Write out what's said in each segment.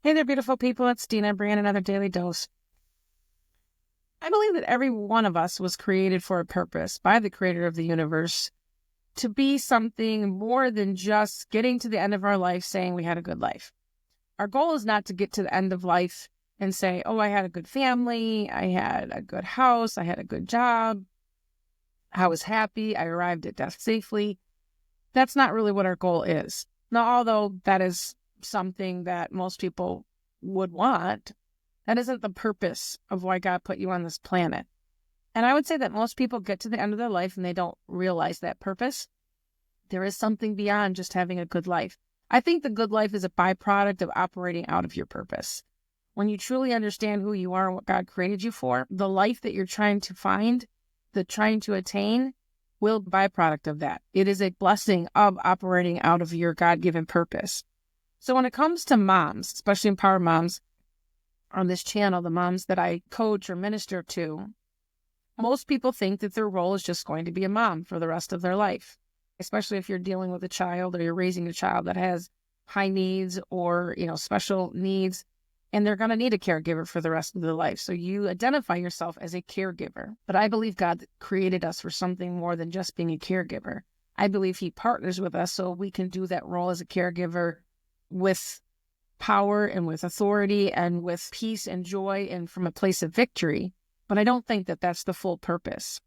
Hey there, beautiful people. It's Dina bringing another daily dose. I believe that every one of us was created for a purpose by the creator of the universe to be something more than just getting to the end of our life saying we had a good life. Our goal is not to get to the end of life and say, oh, I had a good family, I had a good house, I had a good job, I was happy, I arrived at death safely. That's not really what our goal is. Now, although that is something that most people would want, that isn't the purpose of why God put you on this planet. And I would say that most people get to the end of their life and they don't realize that purpose. There is something beyond just having a good life. I think the good life is a byproduct of operating out of your purpose. When you truly understand who you are and what God created you for, the life that you're trying to find, trying to attain, will be a byproduct of that. It is a blessing of operating out of your God-given purpose. So when it comes to moms, especially empowered moms on this channel, the moms that I coach or minister to, most people think that their role is just going to be a mom for the rest of their life, especially if you're dealing with a child or you're raising a child that has high needs or, special needs, and they're going to need a caregiver for the rest of their life. So you identify yourself as a caregiver. But I believe God created us for something more than just being a caregiver. I believe He partners with us so we can do that role as a caregiver with power and with authority and with peace and joy and from a place of victory. But I don't think that that's the full purpose.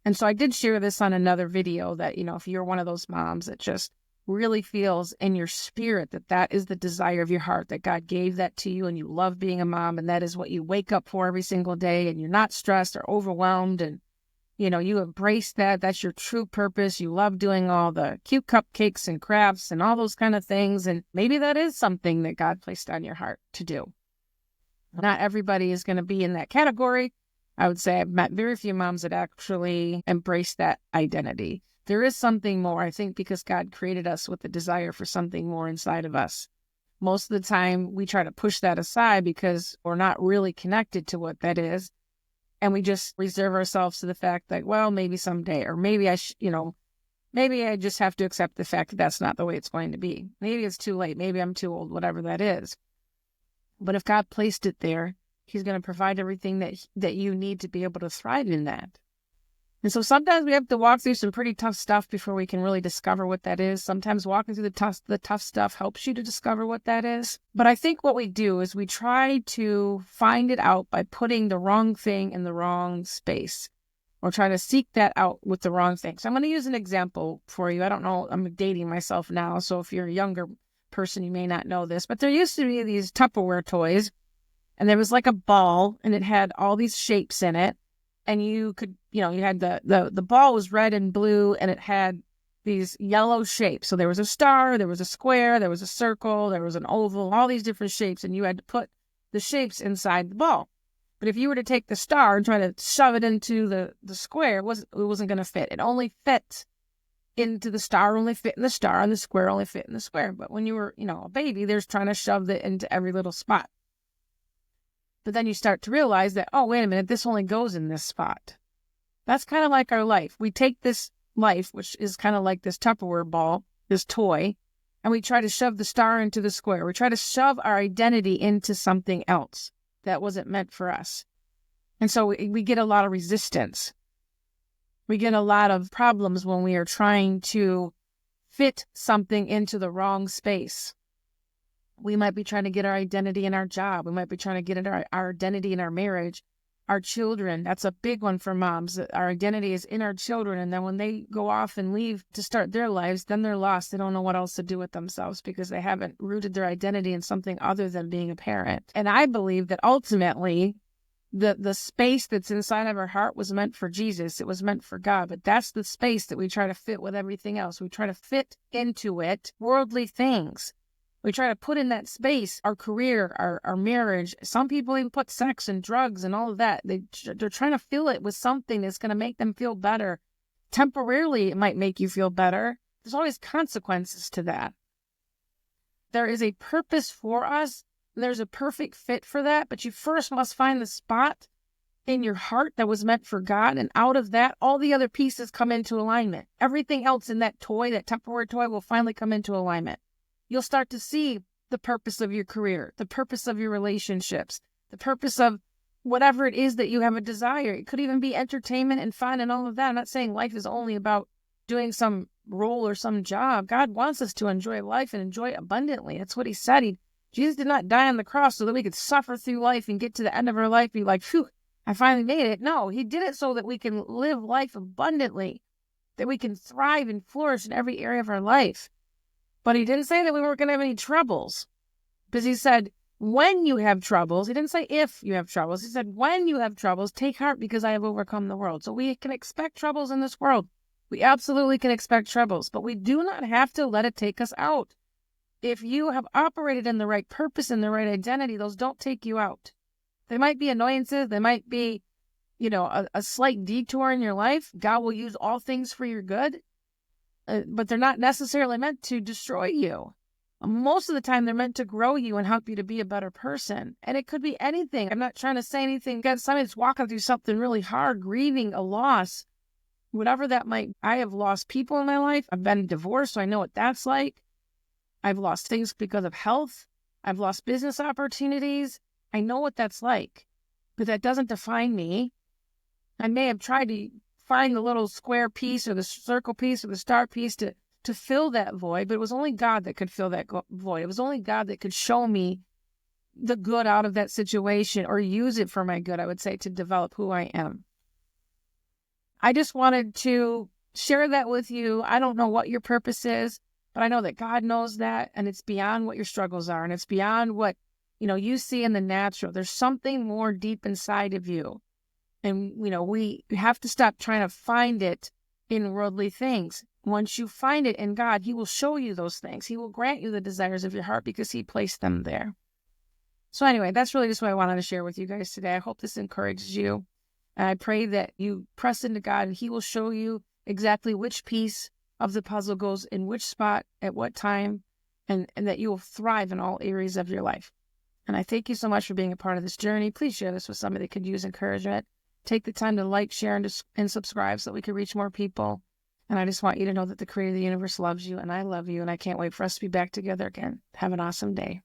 And so I did share this on another video that, if you're one of those moms that just really feels in your spirit that that is the desire of your heart, that God gave that to you and you love being a mom and that is what you wake up for every single day and you're not stressed or overwhelmed and, you embrace that. That's your true purpose. You love doing all the cute cupcakes and crafts and all those kind of things. And maybe that is something that God placed on your heart to do. Not everybody is going to be in that category. I would say I've met very few moms that actually embrace that identity. There is something more, I think, because God created us with the desire for something more inside of us. Most of the time, we try to push that aside because we're not really connected to what that is. And we just reserve ourselves to the fact that, well, maybe someday, or maybe maybe I just have to accept the fact that that's not the way it's going to be. Maybe it's too late. Maybe I'm too old, whatever that is. But if God placed it there, He's going to provide everything that you need to be able to thrive in that. And so sometimes we have to walk through some pretty tough stuff before we can really discover what that is. Sometimes walking through the tough stuff helps you to discover what that is. But I think what we do is we try to find it out by putting the wrong thing in the wrong space or try to seek that out with the wrong thing. So I'm going to use an example for you. I don't know, I'm dating myself now. So if you're a younger person, you may not know this, but there used to be these Tupperware toys and there was like a ball and it had all these shapes in it. And you could, you had the ball was red and blue and it had these yellow shapes. So there was a star, there was a square, there was a circle, there was an oval, all these different shapes. And you had to put the shapes inside the ball. But if you were to take the star and try to shove it into the square, it wasn't going to fit. It only fit into the star, only fit in the star, and the square only fit in the square. But when you were, a baby, there's trying to shove it into every little spot. But then you start to realize that, oh, wait a minute, this only goes in this spot. That's kind of like our life. We take this life, which is kind of like this Tupperware ball, this toy, and we try to shove the star into the square. We try to shove our identity into something else that wasn't meant for us. And so we get a lot of resistance. We get a lot of problems when we are trying to fit something into the wrong space. We might be trying to get our identity in our job. We might be trying to get our identity in our marriage, our children. That's a big one for moms. Our identity is in our children. And then when they go off and leave to start their lives, then they're lost. They don't know what else to do with themselves because they haven't rooted their identity in something other than being a parent. And I believe that ultimately the space that's inside of our heart was meant for Jesus. It was meant for God. But that's the space that we try to fit with everything else. We try to fit into it worldly things. We try to put in that space our career, our marriage. Some people even put sex and drugs and all of that. They're trying to fill it with something that's going to make them feel better. Temporarily, it might make you feel better. There's always consequences to that. There is a purpose for us. And there's a perfect fit for that. But you first must find the spot in your heart that was meant for God. And out of that, all the other pieces come into alignment. Everything else in that toy, that Tupperware toy, will finally come into alignment. You'll start to see the purpose of your career, the purpose of your relationships, the purpose of whatever it is that you have a desire. It could even be entertainment and fun and all of that. I'm not saying life is only about doing some role or some job. God wants us to enjoy life and enjoy abundantly. That's what he said. Jesus did not die on the cross so that we could suffer through life and get to the end of our life, be like, phew, I finally made it. No, he did it so that we can live life abundantly, that we can thrive and flourish in every area of our life. But he didn't say that we weren't going to have any troubles, because he said, when you have troubles, he didn't say if you have troubles. He said, when you have troubles, take heart because I have overcome the world. So we can expect troubles in this world. We absolutely can expect troubles, but we do not have to let it take us out. If you have operated in the right purpose and the right identity, those don't take you out. They might be annoyances. They might be, a slight detour in your life. God will use all things for your good, but they're not necessarily meant to destroy you. Most of the time, they're meant to grow you and help you to be a better person. And it could be anything. I'm not trying to say anything against somebody that's walking through something really hard, grieving a loss, whatever that might. I have lost people in my life. I've been divorced, so I know what that's like. I've lost things because of health. I've lost business opportunities. I know what that's like, but that doesn't define me. I may have tried to find the little square piece or the circle piece or the star piece to fill that void, but it was only God that could fill that void. It was only God that could show me the good out of that situation, or use it for my good, I would say, to develop who I am. I just wanted to share that with you. I don't know what your purpose is, but I know that God knows that, and it's beyond what your struggles are, and it's beyond what, you see in the natural. There's something more deep inside of you. And, we have to stop trying to find it in worldly things. Once you find it in God, he will show you those things. He will grant you the desires of your heart because he placed them there. So anyway, that's really just what I wanted to share with you guys today. I hope this encourages you. And I pray that you press into God and he will show you exactly which piece of the puzzle goes in which spot at what time, and that you will thrive in all areas of your life. And I thank you so much for being a part of this journey. Please share this with somebody that could use encouragement. Take the time to like, share, and subscribe so that we can reach more people. And I just want you to know that the creator of the universe loves you, and I love you, and I can't wait for us to be back together again. Have an awesome day.